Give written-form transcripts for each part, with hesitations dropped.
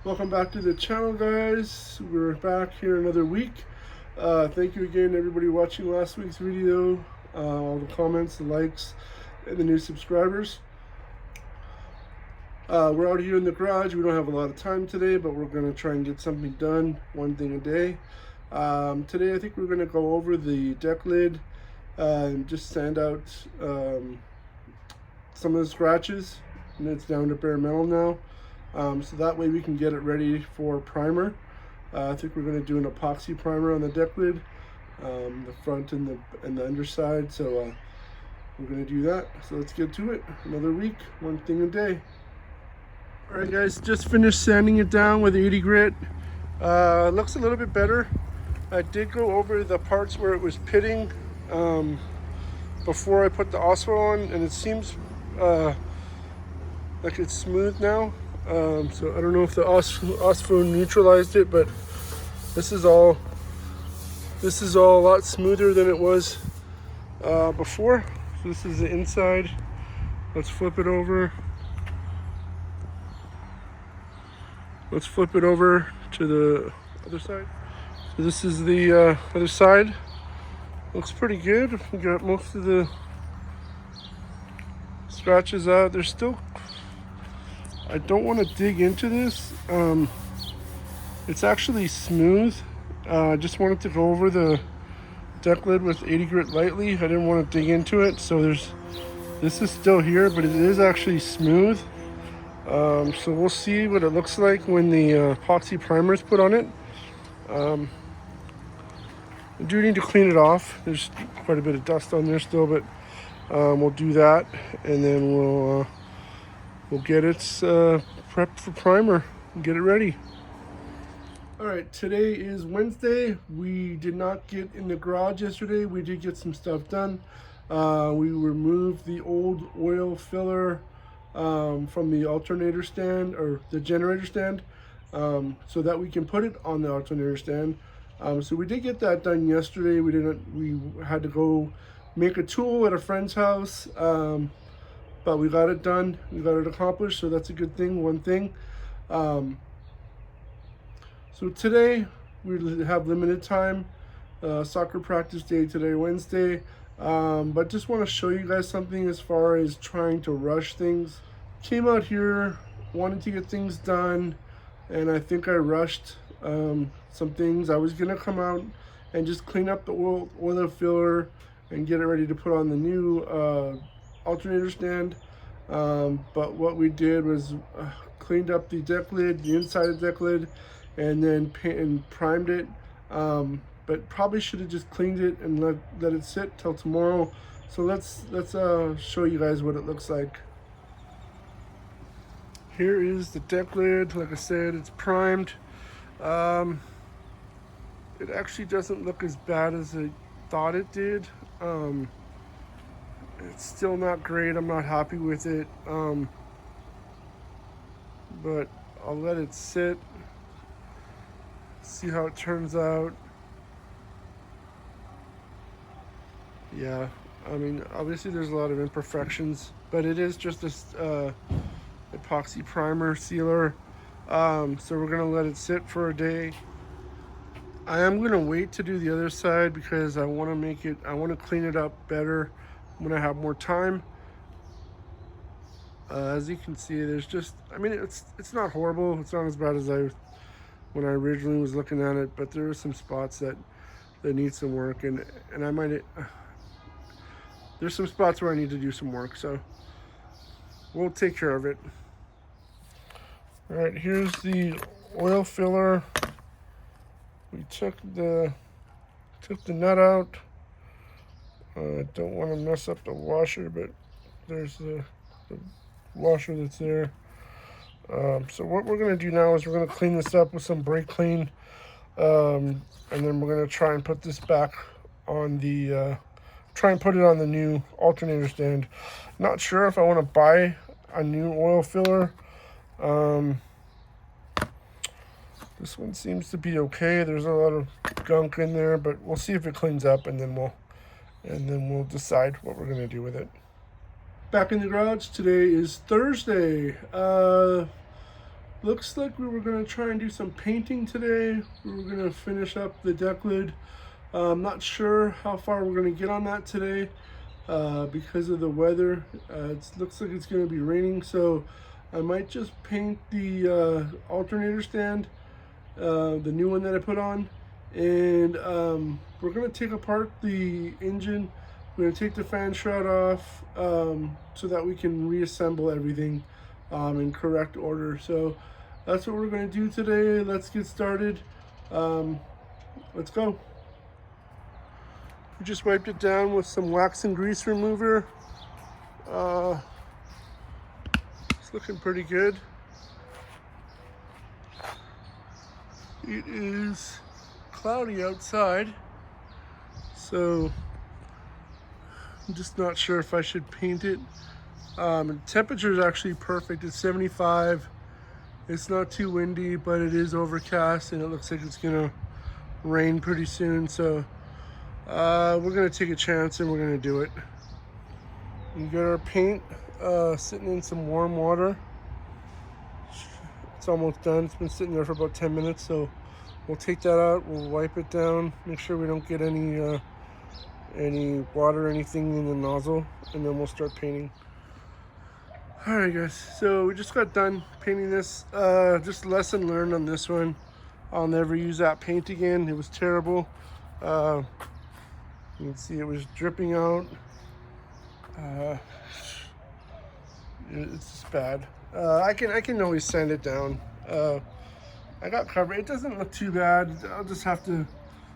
Welcome back to the channel, guys. We're back here another week. Thank you again, everybody watching last week's video, all the comments, the likes, and the new subscribers. We're out here in the garage. We don't have a lot of time today, but we're going to try and get something done, one thing a day. Today I think we're going to go over the deck lid and just sand out some of the scratches, and it's down to bare metal now. So that way we can get it ready for primer. I think we're going to do an epoxy primer on the deck lid, the front and the underside. So we're going to do that. So let's get to it. Another week, one thing a day. All right, guys, just finished sanding it down with 80 grit. Looks a little bit better. I did go over the parts where it was pitting before I put the asphalt on, and it seems like it's smooth now. So I don't know if the asphalt neutralized it, but this is all a lot smoother than it was before. So this is the inside. Let's flip it over. Let's flip it over to the other side. So this is the other side. Looks pretty good. We got most of the scratches out. There's still, I don't want to dig into this. It's actually smooth. I just wanted to go over the deck lid with 80 grit lightly. I didn't want to dig into it. So this is still here, but it is actually smooth. So we'll see what it looks like when the epoxy primer is put on it. I do need to clean it off. There's quite a bit of dust on there still, but we'll do that, and then we'll get it prepped for primer and get it ready. All right, today is Wednesday. We did not get in the garage yesterday. We did get some stuff done. We removed the old oil filler from the alternator stand, or the generator stand, so that we can put it on the alternator stand. So we did get that done yesterday. We had to go make a tool at a friend's house, but we got it done. We got it accomplished, so that's a good thing, one thing. So today we have limited time, soccer practice day today, Wednesday, but just want to show you guys something as far as trying to rush things. Came out here, wanted to get things done, and I think I rushed some things. I was gonna come out and just clean up the oil filler and get it ready to put on the new alternator stand, but what we did was cleaned up the deck lid, the inside of the deck lid, and then primed it, but probably should have just cleaned it and let it sit till tomorrow. So let's show you guys what it looks like. Here is the deck lid. Like I said, it's primed. It actually doesn't look as bad as I thought it did. It's still not great. I'm not happy with it. But I'll let it sit. See how it turns out. Yeah, I mean, obviously there's a lot of imperfections, but it is just a epoxy primer sealer. So we're gonna let it sit for a day. I am gonna wait to do the other side because I want to clean it up better when I have more time. As you can see, there's just, I mean, it's not horrible. It's not as bad as when I originally was looking at it, but there are some spots that need some work, and I might, there's some spots where I need to do some work, so we'll take care of it. All right, here's the oil filler. We took the nut out. I don't want to mess up the washer, but there's the washer that's there. So what we're going to do now is we're going to clean this up with some brake clean, and then we're going to try and put this back on the try and put it on the new alternator stand. Not sure if I want to buy a new oil filler. This one seems to be okay. There's a lot of gunk in there, but we'll see if it cleans up, and then we'll decide what we're going to do with it. Back in the garage. Today is Thursday. Looks like we were gonna try and do some painting today. We were gonna finish up the deck lid. I'm not sure how far we're gonna get on that today because of the weather. It looks like it's gonna be raining, so I might just paint the alternator stand, the new one that I put on, and we're gonna take apart the engine. We're gonna take the fan shroud off so that we can reassemble everything in correct order. So that's what we're gonna do today. Let's get started. Let's go. We just wiped it down with some wax and grease remover. It's looking pretty good. It is cloudy outside, so I'm just not sure if I should paint it. The temperature is actually perfect. It's 75. It's not too windy, but it is overcast and it looks like it's gonna rain pretty soon. So we're gonna take a chance and we're gonna do it. We got our paint sitting in some warm water. It's almost done. It's been sitting there for about 10 minutes. So we'll take that out. We'll wipe it down. Make sure we don't get any water or anything in the nozzle, and then we'll start painting. All right, guys. So we just got done painting this. Just lesson learned on this one. I'll never use that paint again. It was terrible. You can see it was dripping out. It's just bad. I can always sand it down. I got covered. It doesn't look too bad. I'll just have to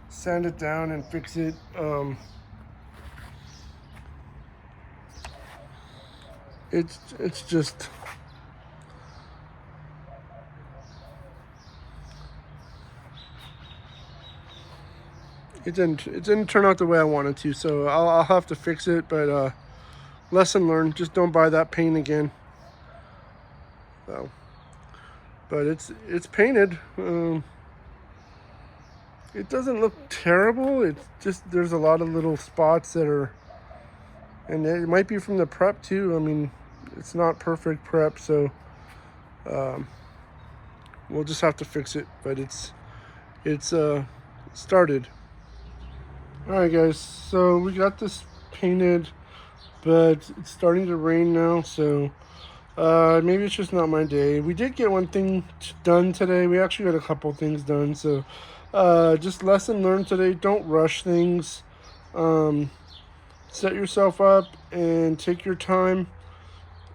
sand it down and fix it. It's just it didn't turn out the way I wanted to, so I'll have to fix it. But lesson learned: just don't buy that paint again. So, but it's painted. It doesn't look terrible. It's just there's a lot of little spots that are, and it might be from the prep too. I mean, it's not perfect prep, so we'll just have to fix it. But it's started. All right, guys. So we got this painted, but it's starting to rain now. So maybe it's just not my day. We did get one thing done today. We actually got a couple things done. So just lesson learned today: don't rush things. Set yourself up and take your time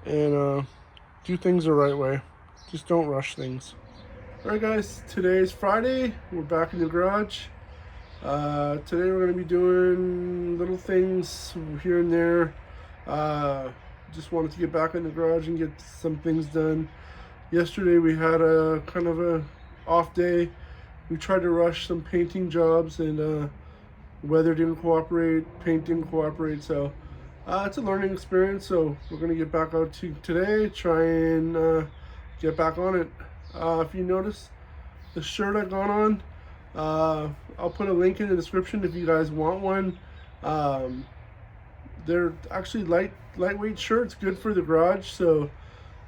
and do things the right way. Just don't rush things. All right, guys, today is Friday. We're back in the garage. Today we're going to be doing little things here and there. Just wanted to get back in the garage and get some things done. Yesterday we had a kind of a off day. We tried to rush some painting jobs, and weather didn't cooperate, paint didn't cooperate, so it's a learning experience. So we're gonna get back out to today, try and get back on it. If you notice the shirt I got on, I'll put a link in the description if you guys want one. They're actually lightweight shirts, good for the garage. So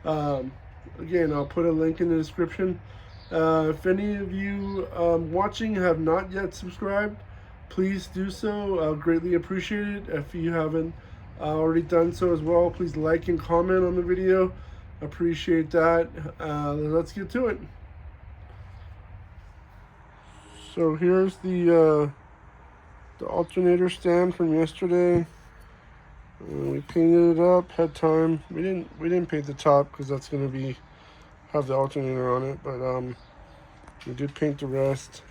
again, I'll put a link in the description. If any of you watching have not yet subscribed, please do so. I'll greatly appreciate it. If you haven't already done so as well, please like and comment on the video. Appreciate that. Let's get to it. So here's the alternator stand from yesterday. We painted it up. Had time. We didn't paint the top because that's gonna have the alternator on it, but we did paint the rest.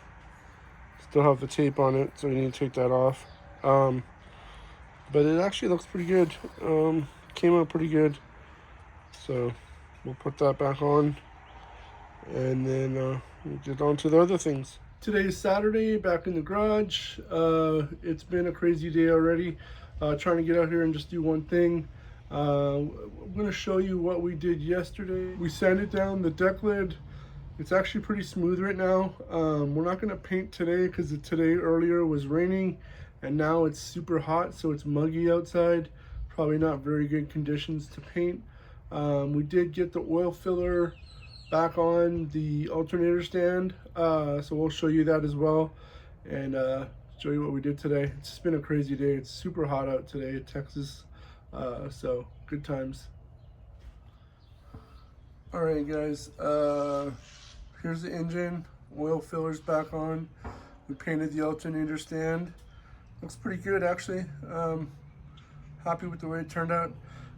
Still have the tape on it, so we need to take that off. But it actually looks pretty good. Came out pretty good. So we'll put that back on, and then we'll get on to the other things. Today's Saturday, back in the garage. It's been a crazy day already. Trying to get out here and just do one thing. I'm going to show you what we did yesterday. We sanded down the deck lid. It's actually pretty smooth right now. We're not going to paint today because today earlier was raining, and now it's super hot, so it's muggy outside. Probably not very good conditions to paint. We did get the oil filler back on the alternator stand. So we'll show you that as well, and show you what we did today. It's just been a crazy day. It's super hot out today in Texas, so good times. All right, guys. Here's the engine. Oil fillers back on. We painted the alternator stand. Looks pretty good, actually. Happy with the way it turned out.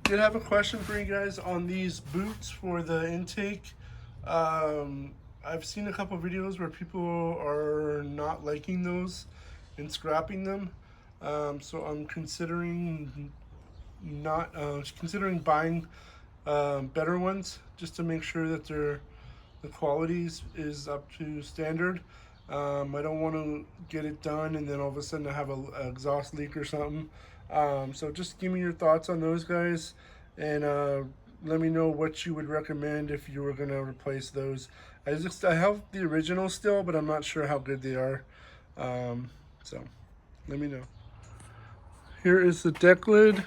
Did have a question for you guys on these boots for the intake. I've seen a couple videos where people are not liking those and scrapping them. So I'm considering considering buying better ones just to make sure that the quality is up to standard. I don't want to get it done and then all of a sudden I have an exhaust leak or something. So just give me your thoughts on those guys, and let me know what you would recommend if you were going to replace those. I have the original still, but I'm not sure how good they are. So let me know. Here is the deck lid.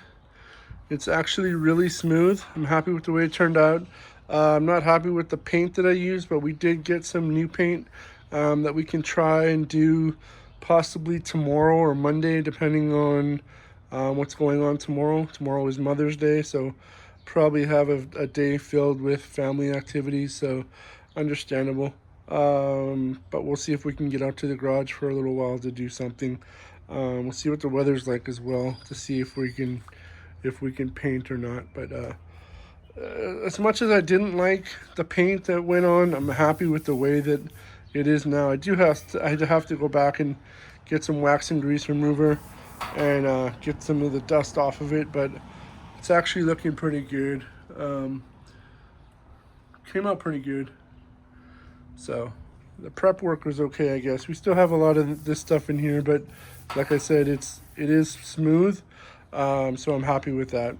It's actually really smooth. I'm happy with the way it turned out. I'm not happy with the paint that I used, but we did get some new paint that we can try and do possibly tomorrow or Monday, depending on what's going on tomorrow. Tomorrow is Mother's Day, so probably have a day filled with family activities, so understandable. But we'll see if we can get out to the garage for a little while to do something. We'll see what the weather's like as well to see if we can paint or not. But as much as I didn't like the paint that went on, I'm happy with the way that it is now. I have to go back and get some wax and grease remover and get some of the dust off of it, but it's actually looking pretty good. Came out pretty good. So the prep work was okay, I guess. We still have a lot of this stuff in here, but like I said, it is smooth. So I'm happy with that.